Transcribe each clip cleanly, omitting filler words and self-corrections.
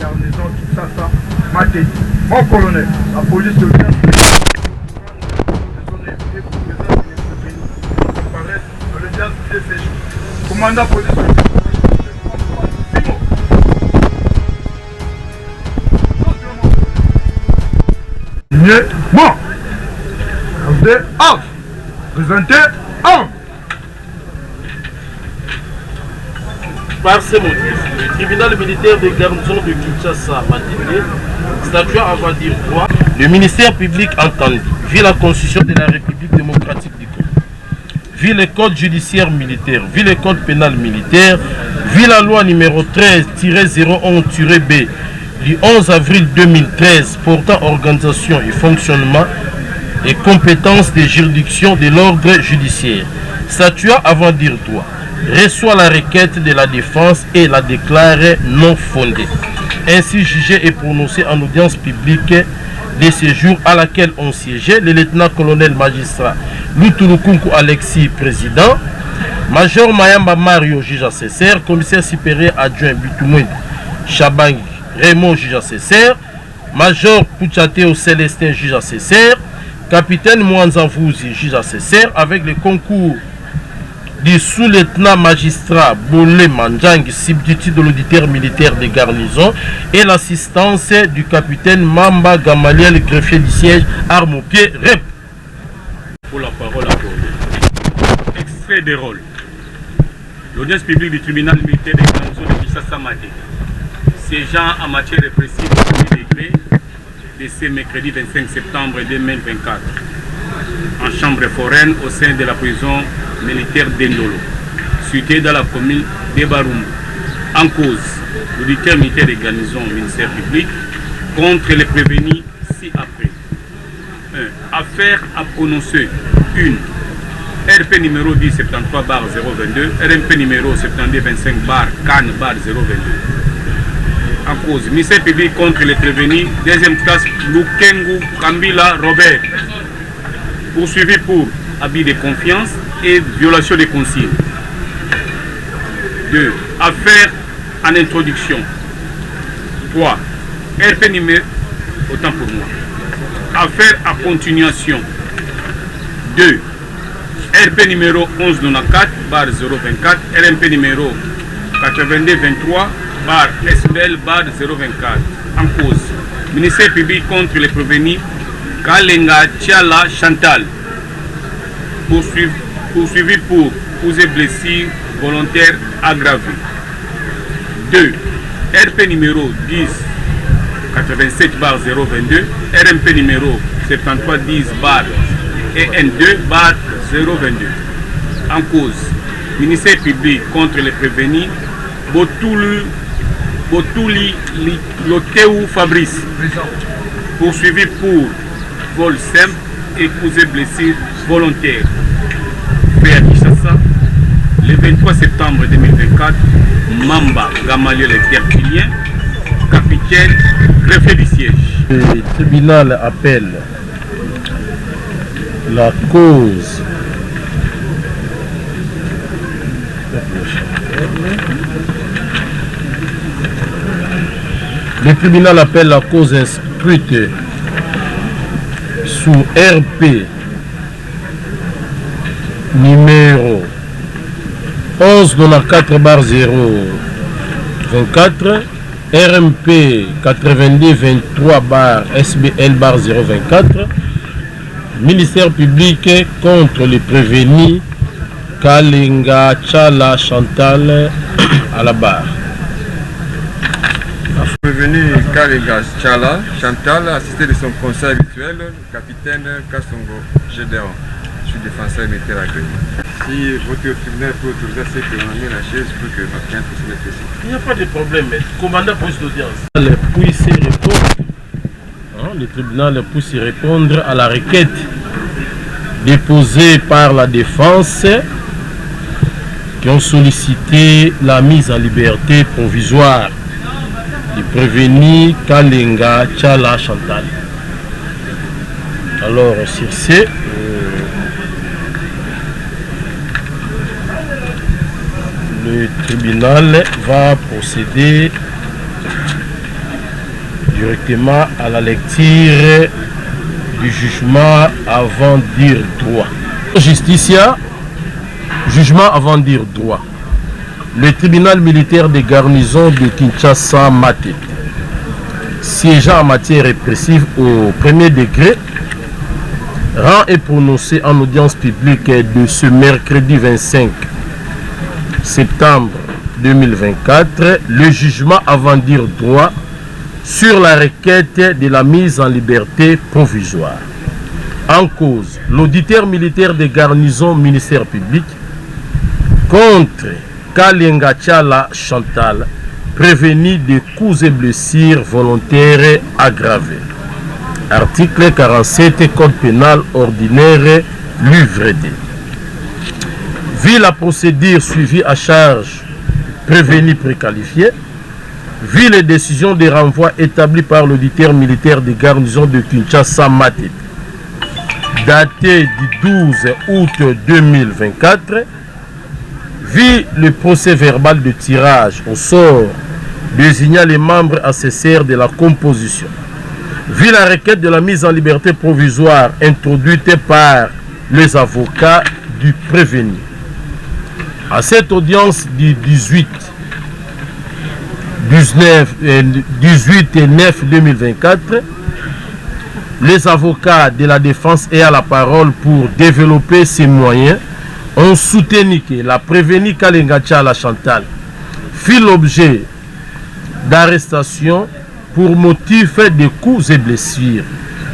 garnison Kinshasa, Maté. Mon colonel, la police de vient commandant police moi présenté un. Par ces motifs, le tribunal militaire de garnison de Kinshasa a décidé, statua avant dire quoi, le ministère public entendu, vu la constitution de la République démocratique du Congo, vu le code judiciaire militaire, vu le code pénal militaire, vu la loi numéro 13-01-B du 11 avril 2013 portant organisation et fonctionnement et compétences des juridictions de l'ordre judiciaire, statua avant dire droit, reçoit la requête de la défense et la déclare non fondée. Ainsi jugé et prononcé en audience publique de ce jour à laquelle on siégeait le lieutenant-colonel magistrat Luturukunku Alexis, président, major Mayamba Mario, juge assesseur, commissaire supérieur adjoint Bitumwe Chabangi Raymond, juge assesseur, major Puchateo Célestin, juge assesseur, capitaine Mwanza Vouzi, juge assesseur, avec le concours du sous-lieutenant magistrat Bolé Manjang, substitut de l'auditeur militaire de garnison, et l'assistance du capitaine Mamba Gamaliel, greffier du siège, arme au pied, rep. Pour la parole à Bolé. Extrait des rôles. L'audience publique du tribunal militaire de garnison de Kinshasa Maté. Ségeant en matière répressive au premier degré de ce mercredi 25 septembre 2024 en chambre foraine au sein de la prison militaire d'Endolo, située dans la commune de Barumbu. En cause, l'auditeur militaire de garnison au ministère public contre les prévenus ci-après. 1. Affaire à prononcer. 1. RP numéro 1073-022, RMP numéro 7225-CAN-022. En cause, ministère public contre les prévenus, deuxième classe Lukengu Kambila Robert, poursuivi pour abus de confiance et violation des consignes. 2. Affaire en introduction. 3. RP numéro, autant pour moi. Affaire à continuation. 2. RP numéro 1194-024, RMP numéro 8223-SBL-024. En cause, ministère public contre les prévenus Kalenga Tchala Chantal, poursuivi pour cause et blessure volontaire aggravée. 2. RP numéro 1087-022, RMP numéro 7310-EN2-022. En cause, ministère public contre les prévenus Botouli Loteu Fabrice, poursuivi pour vol simple et causé blessure volontaire. Fait à Kinshasa, le 23 septembre 2024, Mamba Gamaliel Terpilien, capitaine, greffier du siège. Le tribunal appelle la cause instruite sous RP numéro 1194-024, RMP 8223-SBL-024, ministère public contre les prévenus Kalenga Tchala Chantal à la barre. Prévenu Kalenga Tchala Chantal, assisté de son conseil habituel, capitaine Kassongo Gédéon. Je suis défenseur militaire agréé. Si votre tribunal peut autoriser ce que l'on ait la chaise pour que ma plainte puisse être ici. Il n'y a pas de problème, mais commandant police d'audience puisse répondre. Le tribunal puisse répondre à la requête déposée par la défense qui ont sollicité la mise en liberté provisoire du prévenu Kalenga Tchala Chantal. Alors, sur ce, le tribunal va procéder directement à la lecture du jugement avant dire droit. Justicia, jugement avant dire droit. Le tribunal militaire de garnison de Kinshasa Matete, siégeant en matière répressive au premier degré, rend et prononcé en audience publique de ce mercredi 25 septembre 2024 le jugement avant dire droit sur la requête de la mise en liberté provisoire. En cause, l'auditeur militaire de garnison ministère public contre Kalenga Tchala Chantal, prévenu de coups et blessures volontaires aggravés. Article 47 Code pénal ordinaire, livre D. Vu la procédure suivie à charge prévenu préqualifié, vu les décisions de renvoi établies par l'auditeur militaire de garnison de Kinshasa Matete, daté du 12 août 2024, vu le procès verbal de tirage au sort désignant les membres assesseurs de la composition, vu la requête de la mise en liberté provisoire introduite par les avocats du prévenu. À cette audience du 18 et 9 2024, les avocats de la défense ayant la parole pour développer ces moyens ont soutenu que la prévenue Kalenga Tchala Chantal fit l'objet d'arrestation pour motif de coups et blessures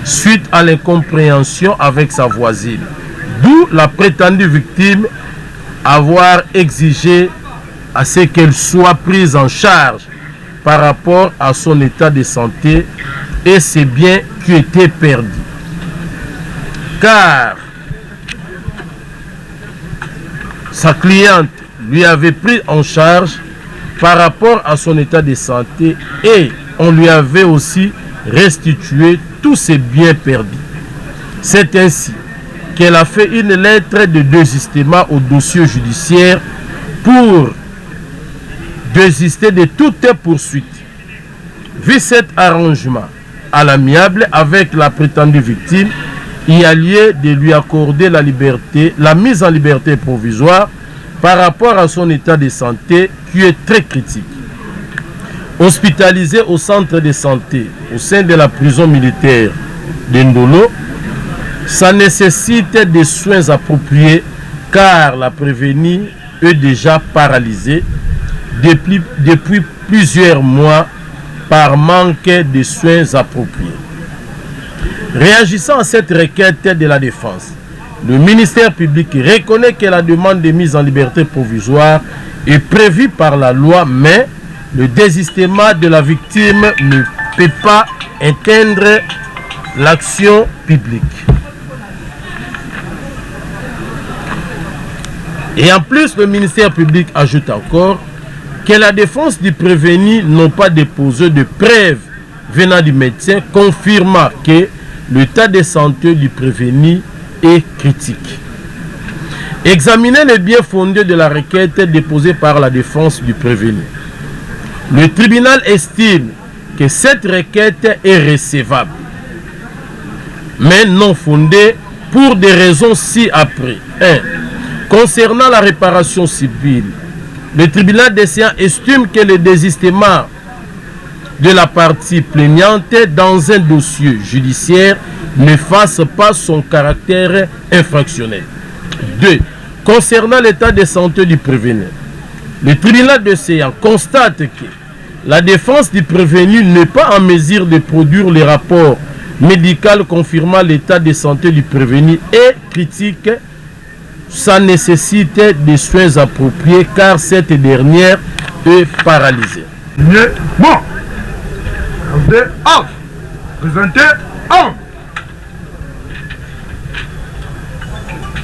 suite à l'incompréhension avec sa voisine, d'où la prétendue victime avoir exigé à ce qu'elle soit prise en charge par rapport à son état de santé et ses biens qui étaient perdus. Car sa cliente lui avait pris en charge par rapport à son état de santé et on lui avait aussi restitué tous ses biens perdus. C'est ainsi qu'elle a fait une lettre de désistement au dossier judiciaire pour désister de toute poursuite. Vu cet arrangement à l'amiable avec la prétendue victime, il y a lieu de lui accorder la mise en liberté provisoire par rapport à son état de santé qui est très critique. Hospitalisé au centre de santé au sein de la prison militaire d'Ndolo, ça nécessite des soins appropriés car la prévenue est déjà paralysée depuis plusieurs mois par manque de soins appropriés. Réagissant à cette requête de la défense, le ministère public reconnaît que la demande de mise en liberté provisoire est prévue par la loi, mais le désistement de la victime ne peut pas éteindre l'action publique. Et en plus, le ministère public ajoute encore que la défense du prévenu n'a pas déposé de preuves venant du médecin confirmant que l'état de santé du prévenu est critique. Examinez le bien fondé de la requête déposée par la défense du prévenu. Le tribunal estime que cette requête est recevable, mais non fondée pour des raisons ci-après. 1. Concernant la réparation civile, le tribunal des sciences estime que le désistement de la partie plaignante dans un dossier judiciaire n'efface pas son caractère infractionnel. 2. Concernant l'état de santé du prévenu, le tribunal de séance constate que la défense du prévenu n'est pas en mesure de produire les rapports médicaux confirmant l'état de santé du prévenu et critique sa nécessité de soins appropriés car cette dernière est paralysée. Présenté en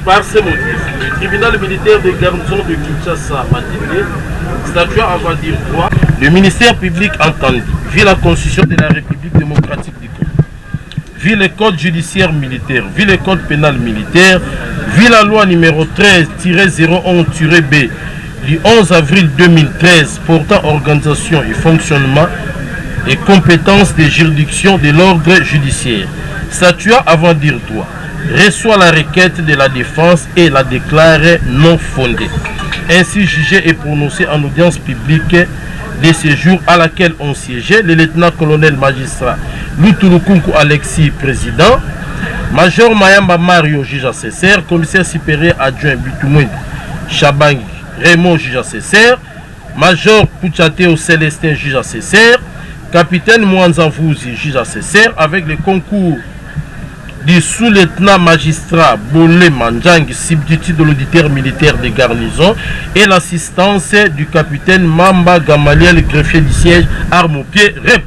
Par ces motifs, le tribunal militaire de garnison de Kinshasa Matete, statuant avant dire droit, le ministère public entendu, vu la constitution de la République démocratique du Congo, vu le code judiciaire militaire, vu le code pénal militaire, vu la loi numéro 13-011-B du 11 avril 2013 portant organisation et fonctionnement et compétences des juridictions de l'ordre judiciaire. Statuant avant dire droit, reçoit la requête de la défense et la déclare non fondée. Ainsi jugé et prononcé en audience publique de séjour à laquelle on siégeait le lieutenant-colonel magistrat Lutulukunku Alexis, président, Major Mayamba Mario, juge assesseur, commissaire supérieur adjoint Bitumouin Chabangi Raymond, juge assesseur, Major Pouchateo Célestin, juge assesseur, capitaine Mwanza Vouzi, juge assesseur, avec le concours du sous-lieutenant magistrat Bolé Manjang, substitut de l'auditeur militaire de garnison, et l'assistance du capitaine Mamba Gamaliel, greffier du siège, arme au pied, rep.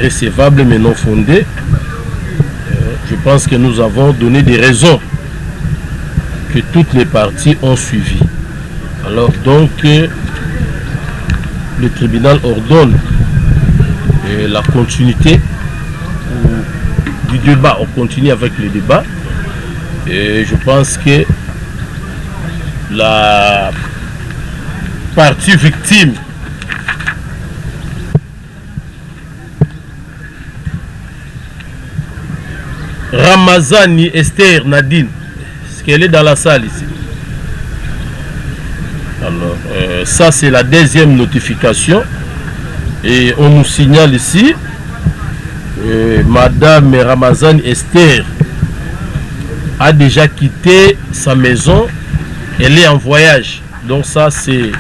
Recevable mais non fondé. Je pense que nous avons donné des raisons que toutes les parties ont suivi. Alors donc, le tribunal ordonne la continuité du débat. On continue avec le débat. Et je pense que la partie victime Ramazani Esther Nadine, est-ce qu'elle est dans la salle ici? Alors, ça c'est la deuxième notification. Et on nous signale ici, Madame Ramazani Esther a déjà quitté sa maison, elle est en voyage. Donc ça c'est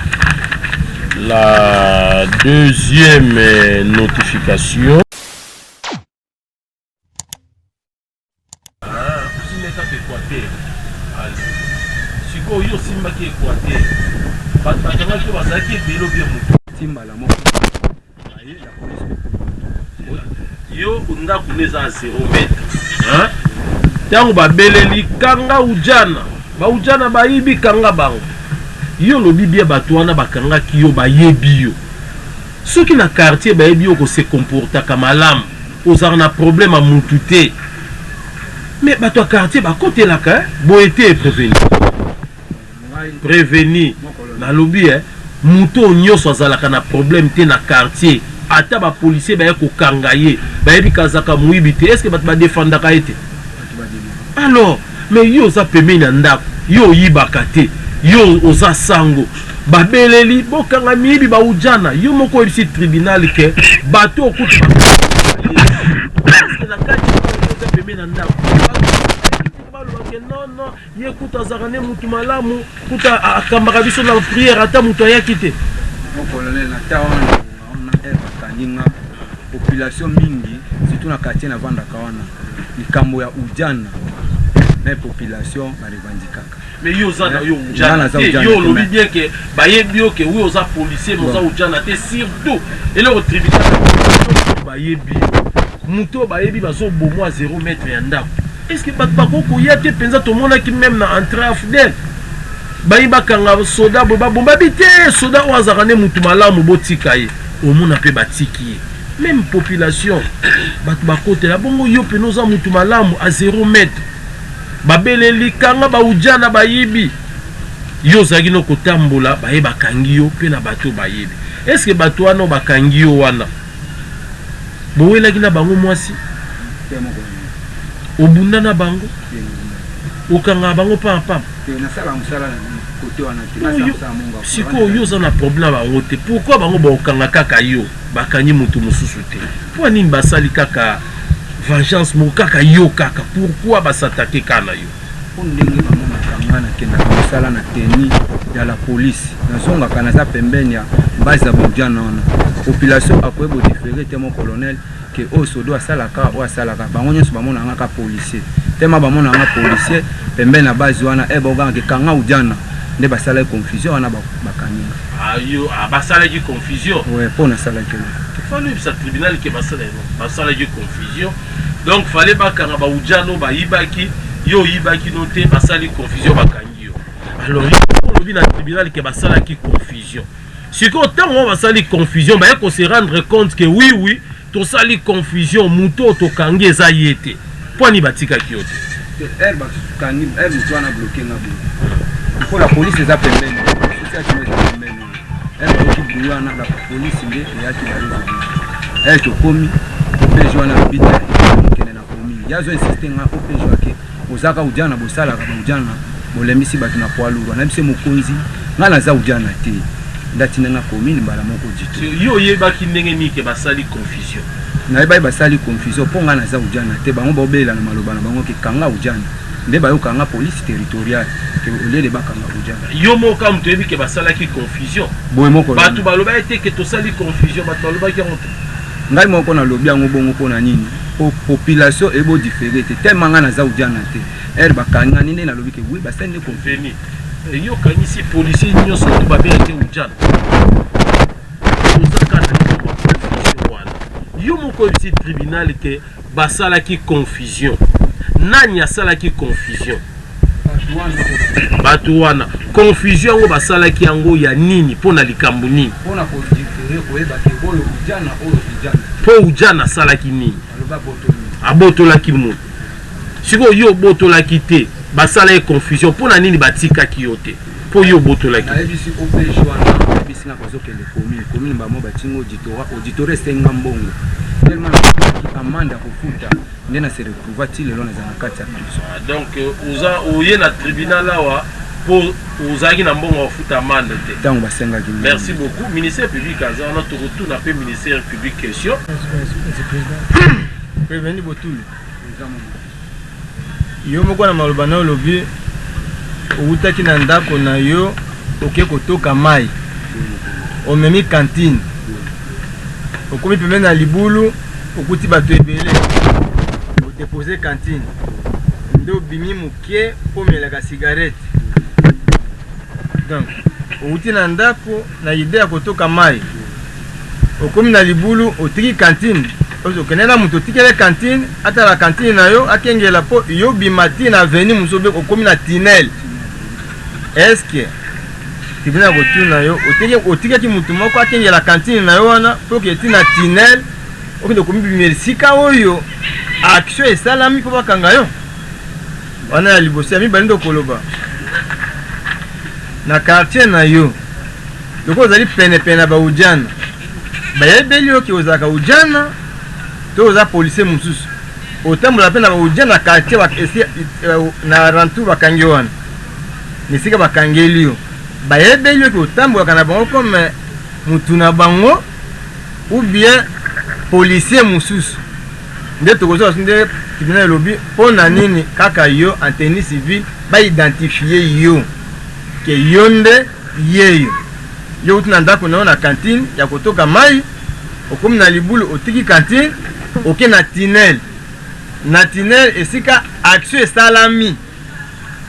la deuxième notification. Yo ndaku neza 0 mètre. Tango babeleli kanga ujana. Ba ujana bayibi kanga bango. Yo lobi bia batwana bakanga kiyo bayebi yo. Ceux na quartier bayebi yo ko se comporta kamalam. Ozar na problème à mututé. Mais bato quartier ba côté la ka bo été prévenu. Prévenu na lobi muto nyoso azalaka na problème te na quartier. Ata ba policier ba ko kangaye ba yebi kazaka muibité. Est-ce que ba défendaka été? Alors mais yo za pemé na ndako yo yibaka te yo oza sango babeleli bokanga mibi ba ujana yo moko ebisi tribunal ke bato okuti na kati yo pemé na ndako non ye kuta zakane mutu malamu kuta akambaka biso na prière ata mutu ayaki te. Mon colonel na tawana on a kaninga population mingi surtout na quartier na vanda kawana likambo ya ujana na population ba revendikaka. Mais yo za na yo ujana yo lobi bien que ba yebi yo que oui oza policier moza ujana te surtout et le tribunal ba yebi muto ba yebi bazo bomo à 0 mètre ya ndako. Est-ce que Batbako y a des pensa tout le monde qui même na entrée à fidèle Baïba kanga soda boba bomba bité soda ou azarane mutumala mubotika ye au monde pe batiki même population Batbako te la bongo yo pe noza mutumala à 0 mètre babeleli kanga ba ujana bayibi yo zagi no kotambola bayiba kangi yo pe na bato bayibi. Est-ce que bato wana bakangi yo wana bowela kina bango mwasi obunda na bango okanga bango pam na sala musala côté wana te siko yo za na problème bango te. Pourquoi bango ba okanga kaka yo bakanyi mutu mususu te? Pour nini basali kaka vengeance mo kaka yo kaka? Pourquoi basatake kana yo ndenge bango kanga na kenda musala na teni ya la police na songa kana za pembeni ya base ya bujana wana population akoye bo différer te mon colonel que au sodo asalaka o asalaka bango nyonso bamona ngaka policier tema bamona ngaka policier pembeni na base wana eboga ke kanga ujana nde basala confusion wana bakaninga ayo basala ki confusion ouais pour na sala ke fallait ça tribunal ke basala ki confusion donc fallait bakanga ba ujano ba yibaki yo yibaki noté basali confusion bakangi yo. Alors il lobi na tribunal ke basala ki confusion si ko tango basali confusion ba ko se rendre compte que oui to sali confusion muto to kangi eza yete poni batika kiote herba kangi herba to na bloquer na bloquer. Il faut la police les appelle même. qui brouillana la police nde yaki la to komi OPJ wana bita kene na komi yazo insister nga OPJ wake ozaka ujana bosala ka ujana bolembisi batu na poids lourd na bise mokonzi nga na za ujana te ndatina na komi mbala moko jitu yo yebaki ndenge nike basali confusion na yeba basali confusion po nga na za ujana te bango bobela na maloba na bango ke kanga ujana nde bayo kanga police territoriale ke olele bakanga ujana yo moka mtu yebi ke basalaki confusion boye moko batu baloba ete ke tosali confusion batu baloba ki honte ngai moko na lobi yango bongo pona nini population ebo différente tellement nga na za ujana te bakanga ninde na lobi ke oui basende confusion yo kanisi policier nyonso to babelaki ujana ozaka na confusion wana yo moko ebisi tribunal ke basalaki confusion nani asalaki confusion batu wana confusion yango basalaki yango ya nini mpona likambo nini mpona kodifere koyeba ke oyo ujana oyo ujana mpo ujana asalaki nini abotolaki moto sikoyo yo obotolaki te basalaki confusion mpona nini batikaki yo te mpo yo obotolaki nayebisi OPJ wana nayebisi nga kozokende commune bamo batinga auditoire esenga mbongo tellement naaki amande ya kofuta nde na se retrouva ti lelo naza na kati ya prison donc oye na tribunal awa mpo ozalaki na mbongo ya kofuta amande te ntango basengaki merci beaucoup ministère public aza wana toretourna mpe ministère public question Prévenu Botulu yo moko na maloba na olobi outaki na ndako na yo oke kotoka mai omemi cantine okomi pembeni na libulu okuti bato ebele odepose cantine nde obimi moke mpo omelaka cigarette donc outi na ndako na ide ya kotoka mai okomi na libulu otiki cantine okende na moto otikele cantine atala cantine na yo akengela po yo bima ti na aveni mosobe okomi na tunnel eske tibina kotu na yo otikaki motu moko akengela cantine na yo wana po oketi na tunnel okende okomi bimela esika oyo action esalami mpo bakanga yo wana ya liboso ya mibali nde okoloba na quartier na yo loko ozali penepene na baujana bayebeli yo ke ozalaka ujana to oza policier mosusu otambola mpe na baujana na quartier na rantour bakangi wana nisika bakangeli yo bayebeli yo ke otambolaka na bango comme mutu na bango ou bien policier mosusu nde tokozwa nde tribunal elobi mpo na nini kaka yo en tenue civile baidentifie yo ke yo nde yeyo yo uti na ndako na yo na cantine ya kotoka mai okomi na libulu otiki cantine oke na tunnel esika action esalami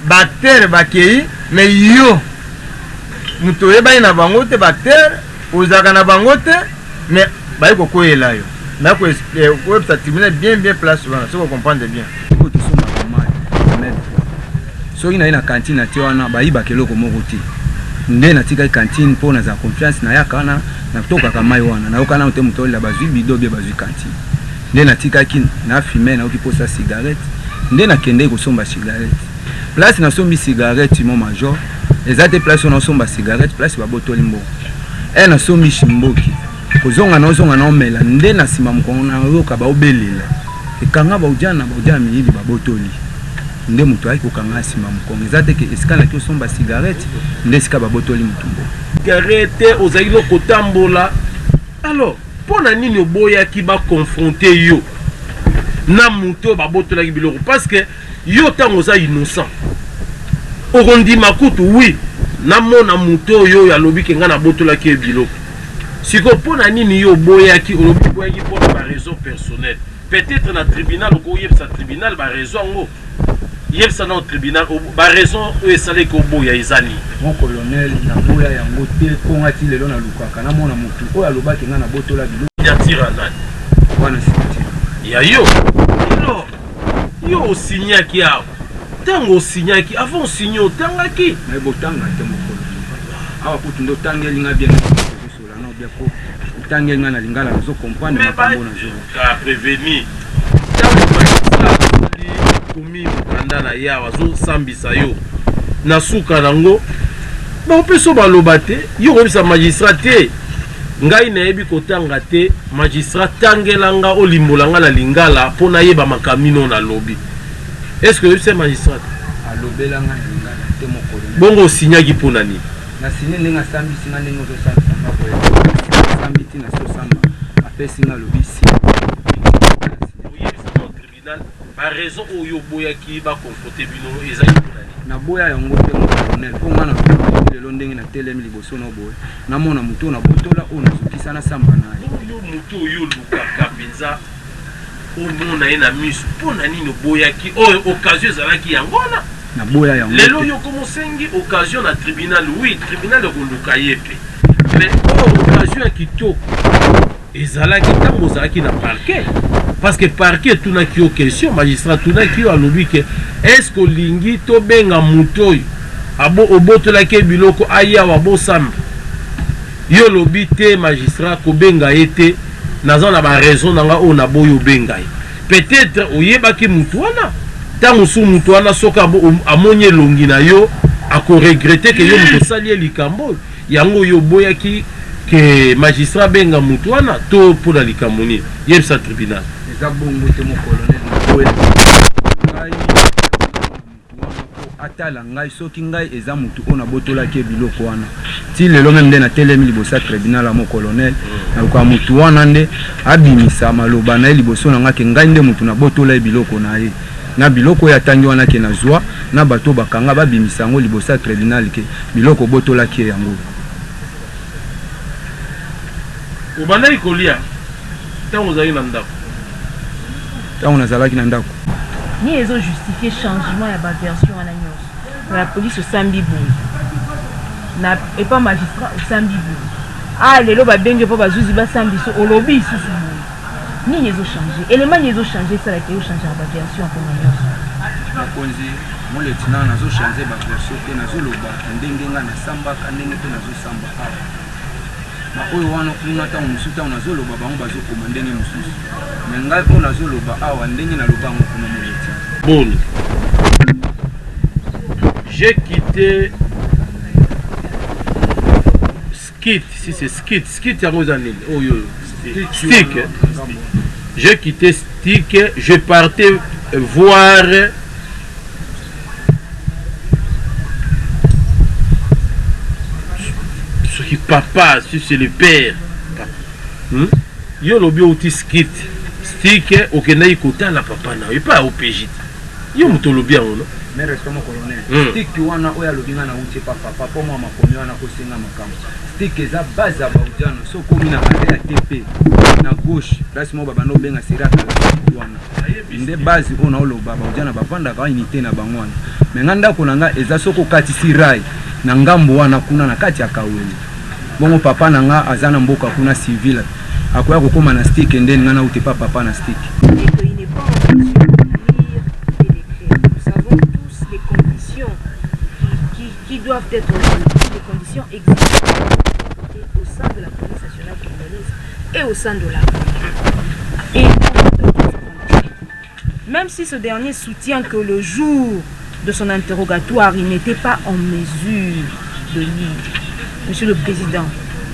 bactere bakei me yo moto oyebani na bango te bactere ozalaka na bango te me bayi kokoyela yo naye koyebisa tribunal bien place wana soki okomprendre bien soki naye na cantine na te wana bayibaka eloko moko te nde natikaki cantine mpo naza confiance nayaka wana natokaka mai wana nayokana te moto olela bazwi bido bie bazwi cantine nde natikaki nafime nayoki posa cigarette nde nakendeki kosomba cigarette place nasombi cigarette mo major eza te place wana osomba cigarette place babotoli mbongo nasombi shimboki kozonga naomela nde na nsima mokongo nayoka baobelela ekanga baujana miyibi babotoli nde moto ayaki kokanga nsima mokongo eza te ke esika naki osomba cigarette nde esika babotoli motu mbongo cigarette ozalaki kotambola alors mpo na nini oboyaki bakonfronte yo na moto oyo babotolaki biloko parce que yo ntango oza innocent okondima kutu wi namona moto oyo alobi ke ngai nabotolaki ye biloko sikoyo mpo na nini yo oboyaki olobi oboyaki mpona baraison personnelle peut-être na tribunal okoyebisa tribunal baraison yango yebisa na tribunal baraison oyo esalaki oboya eza nini mon colonel naboya yango te mponga ti lelo nalukaka namona motu oyo alobaki ngai nabotola biloko yatira nani wana signature ya yo yo osignaki awa ntango osignaki avant osigné otangaki nayebotanga te mokolo awa kutu nde otangeli nga bien kosola na obia po otangeli nga na lingala nazokomprendre makambo nazo prévenir ntango komi mokanda na ye awa azosambisa yo na suka nango Bon, on peut se balobater. Il y a un magistrat. Ngai naebi kotanga te magistrat tangelanga olimbolanga la lingala pona yeba makamino na lobby. Est-ce que c'est magistrat alobelanga na lingala te mon colonel bongo signaki pona ni na signé ninga sambi singa ningo zo samba ko sambi tina so samba apesi nga lobby si oui c'est au tribunal par raison oyo boyaki ba confronter bino ezali pona ni na boya yango te mon colonel po ngana lelo ndenge na telemi liboso no boye na mona muto na botola ona zukisa na samba na yo muto yo lukaka penza omona ena miso pona nino boyaki oyo occasion ezalaki yangona na boya yango lelo yo komosengi occasion na tribunal oui tribunal ekoluka ye pe mais occasion ya kitoko ezalaki ntango ozalaki na parquet parce que parquet tunaki yo question magistrat tunaki yo alobi ke est-ce que olingi tobenga muto oyo obotolaki biloko ayawa bosamba yo lobi te magistrat kobenga ye te naza na baraison na nga oyo na boyo obenga ye peut-être oyebaki mutu wana ntango su mutu wana soki amoni elongi na yo akoregrete ke yo mutu osali ye likambo oyo yango yo oboyaki ke magistrat benga mutu wana to mpona likambo nini yebisa tribunal eza bongo te mon colonel na boya ngai atala ngai soki ngai eza mutu oyo nabotolaki biloko wana ti lelo meme nde natelemi liboso ya tribunal ya mon colonel naluka mutu wana nde abimisa maloba na ye liboso na nga ke ngai nde mutu nabotola ye biloko na ye na biloko oyo atangi wana ke nazwa na bato bakanga babimisa yango liboso ya tribunal ke biloko obotolaki ye yango obandaki kolia ntango ozalaki na ndako ntango nazalaki na ndako ni ezo justifier changement ya baversion wana nyonso la police osambi boye na epa magistrat osambi boye lelo babenge mpo bazuzi basambi so olobi lisusu boye nini ezochanger élément nini ezochanger esalaki eochange ya baversion mpona nyonso bakonzi mo lieutenant nazochange baversion te nazoloba ndenge nga nasambaka ndenge mpe nazosamba awa na oyo wana kuna ntango mosusu ntango nazoloba bango bazokoma ndenge mosusu me ngai mpo nazoloba awa ndenge naloba yango kuna mo lieutenant bon j'ai quitté skit si c'est skit yango eza nini oyo stick j'ai quitté stick je partais voir ce qui papa si c'est le père yo lobi outi skit stick okendaki kotala papa na yo epa OPJ yo moto olobi yango no mais respect mon colonel stick wana oyo alobi nga nauti pa papa mpo mwa makomi wana kosenga makambo stick eza base ya baudiano so komi na kate ya TP na gauche place mo babanda obenga seraka wana nde base oyo naoloba baudiana bavandaka unité na bango wana me nga ndako na nga eza soko okatisi rai na ngambo wana kuna na kati ya kaweli bongo papa na nga aza na mboka kuna civile akoya kokoma na stick ndeni nga nauti pa papa na stick qui doivent être les conditions existantes au sein de la police nationale congolaise et au sein de la et même si ce dernier soutient que le jour de son interrogatoire, il n'était pas en mesure de lire. Monsieur le Président,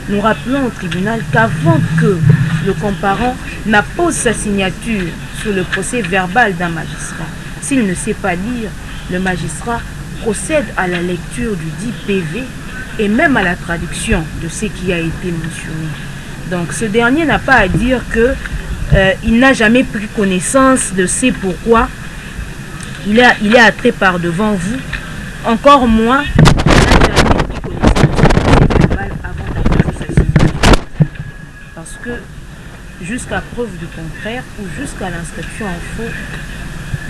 nous rappelons au tribunal qu'avant que le comparant n'appose sa signature sur le procès verbal d'un magistrat, s'il ne sait pas lire, le magistrat procède à la lecture du dit PV et même à la traduction de ce qui a été mentionné. Donc ce dernier n'a pas à dire que il n'a jamais pris connaissance de ce pourquoi il est attré par devant vous, encore moins il n'a jamais pris connaissance du procès verbal avant d'apposer sa signature. Parce que jusqu'à preuve du contraire ou jusqu'à l'inscription en faux,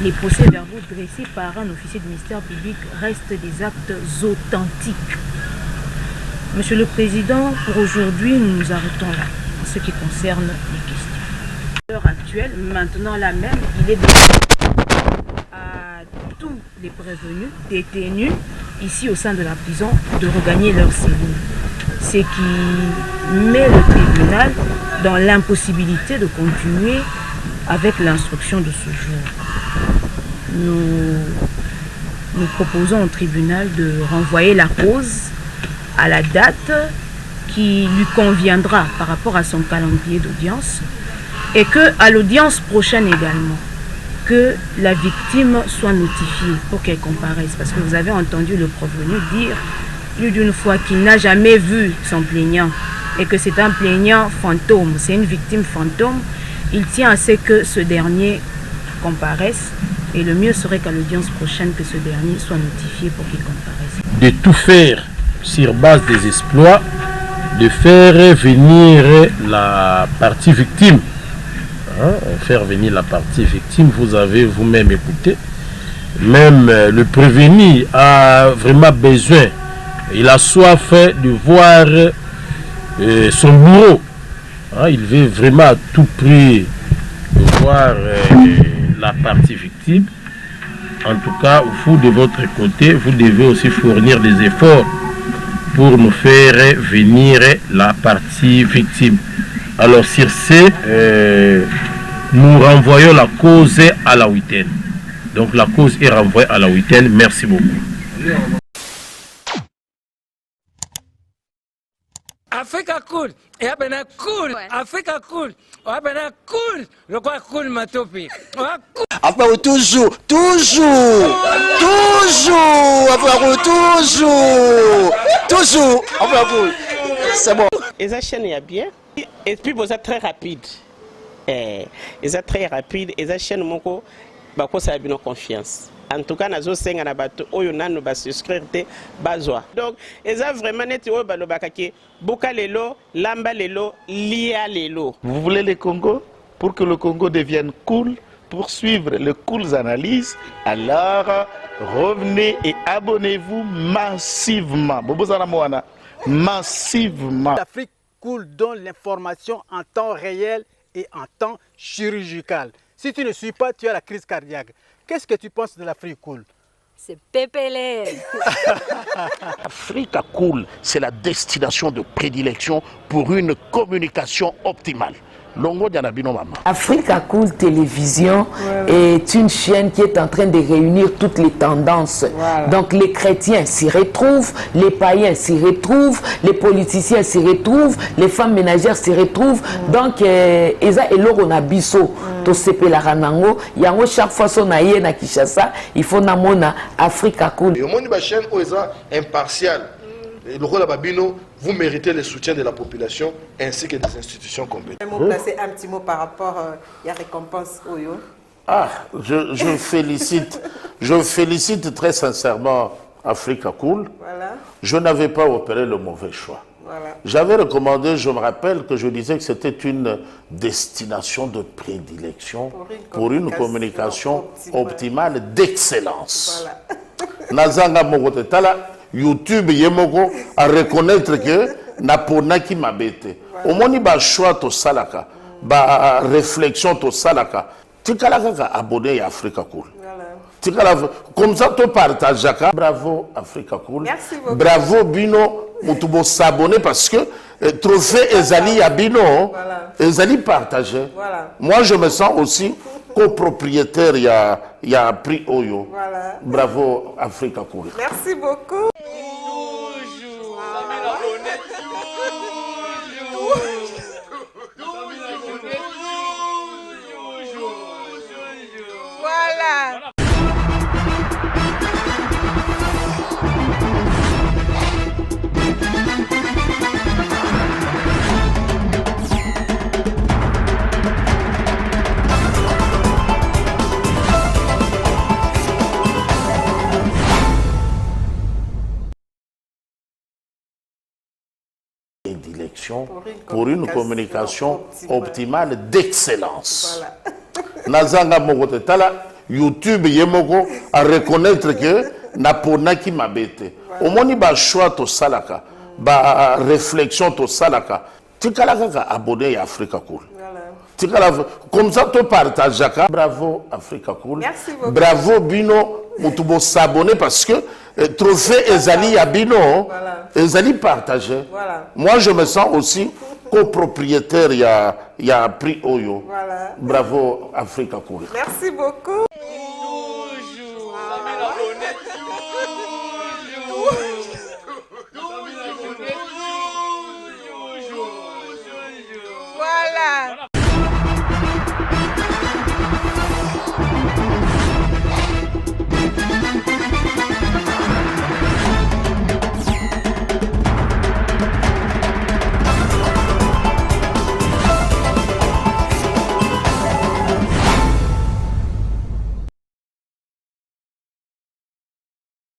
les procès-verbaux dressés par un officier du ministère public restent des actes authentiques. Monsieur le Président, pour aujourd'hui, nous nous arrêtons là, en ce qui concerne les questions. À l'heure actuelle, maintenant là même, il est à tous les prévenus, détenus, ici au sein de la prison, de regagner leur cellule. Ce qui met le tribunal dans l'impossibilité de continuer avec l'instruction de ce jour. Nous proposons au tribunal de renvoyer la cause à la date qui lui conviendra par rapport à son calendrier d'audience et que à l'audience prochaine également, que la victime soit notifiée pour qu'elle comparaisse. Parce que vous avez entendu le prévenu dire plus d'une fois qu'il n'a jamais vu son plaignant et que c'est un plaignant fantôme, c'est une victime fantôme. Il tient à ce que ce dernier comparaisse et le mieux serait qu'à l'audience prochaine que ce dernier soit notifié pour qu'il comparaisse. De tout faire sur base des exploits, de faire venir la partie victime. Faire venir la partie victime, vous avez vous-même écouté. Même le prévenu a vraiment besoin, il a soif de voir son bourreau. Il veut vraiment à tout prix voir la partie victime. En tout cas, vous de votre côté, vous devez aussi fournir des efforts pour nous faire venir la partie victime. Alors sur ce, nous renvoyons la cause à la huitaine. Donc la cause est renvoyée à la huitaine. Merci beaucoup. Africa cool, et abena cool, Africa cool, abena cool, le quoi cool matopi. Après toujours, après toujours, après c'est bon. Et ça chaîne est bien, et puis vous êtes très rapide. Et ça très rapide, et ça chaîne mon co, bah quoi ça a bien confiance. En tout cas, nous avons na bato oyo nanu ba souscrire te bazwa. Donc, eza vraiment net oyo ba lobakaki boka lelo, lamba lelo, lia lelo. Vous voulez le Congo pour que le Congo devienne cool, pour suivre les cool analyses, alors revenez et abonnez-vous massivement. Bobozana Moana, massivement. L'Afrique cool donne l'information en temps réel et en temps chirurgical. Si tu ne suis pas, tu as la crise cardiaque. Qu'est-ce que tu penses de l'Afrique cool? C'est pépélé. Africa Cool, c'est la destination de prédilection pour une communication optimale. Longo Dianabino Mama. Africa Cool Télévision est une chaîne qui est en train de réunir toutes les tendances. Donc les chrétiens s'y retrouvent, les païens s'y retrouvent, les politiciens s'y retrouvent, les femmes ménagères s'y retrouvent. Donc Eza Eloro na biso to sepela ranango, yango chaque fois son aye na Kinshasa, il faut namona Africa Cool. Et au monde de la chaîne Oza impartial. Le rôle de Babino, vous méritez le soutien de la population ainsi que des institutions compétentes. Placer un petit mot par rapport à la récompense Oyo. Je félicite très sincèrement Africa Cool. Voilà. Je n'avais pas opéré le mauvais choix. Voilà. J'avais recommandé, je me rappelle que je disais que c'était une destination de prédilection pour une communication optimale d'excellence. Voilà. Nazanga Mogotala. YouTube yemoko à reconnaître que naponaki mabete omoni ba choix to salaka ba réflexion to salaka tikala kaka abonné à Africa Cool tikala comme ça to partageaka. Bravo Africa Cool. Merci beaucoup. Bravo Bino mutubo s'abonner parce que trophée ezali ya Bino ezali partagé. Moi je me sens aussi copropriétaire, il y a prix Oyo. Voilà. Bravo Africa Cool. Merci beaucoup. Voilà. Pour une communication optimale d'excellence. Nazanga Mogotala, YouTube yemoko à reconnaître que naponaki mabete. Omoni ba choix to salaka, ba réflexion to salaka. Tikala kaka abonné à Africa Cool. Tikala comme ça to partageaka. Bravo Africa Cool. Merci beaucoup. Bravo Bino mutubo s'abonner parce que trophée ezali ya Bino ezali partagé. Moi je me sens aussi copropriétaire, il y a prix Oyo. Voilà. Bravo Africa Cool. Merci beaucoup.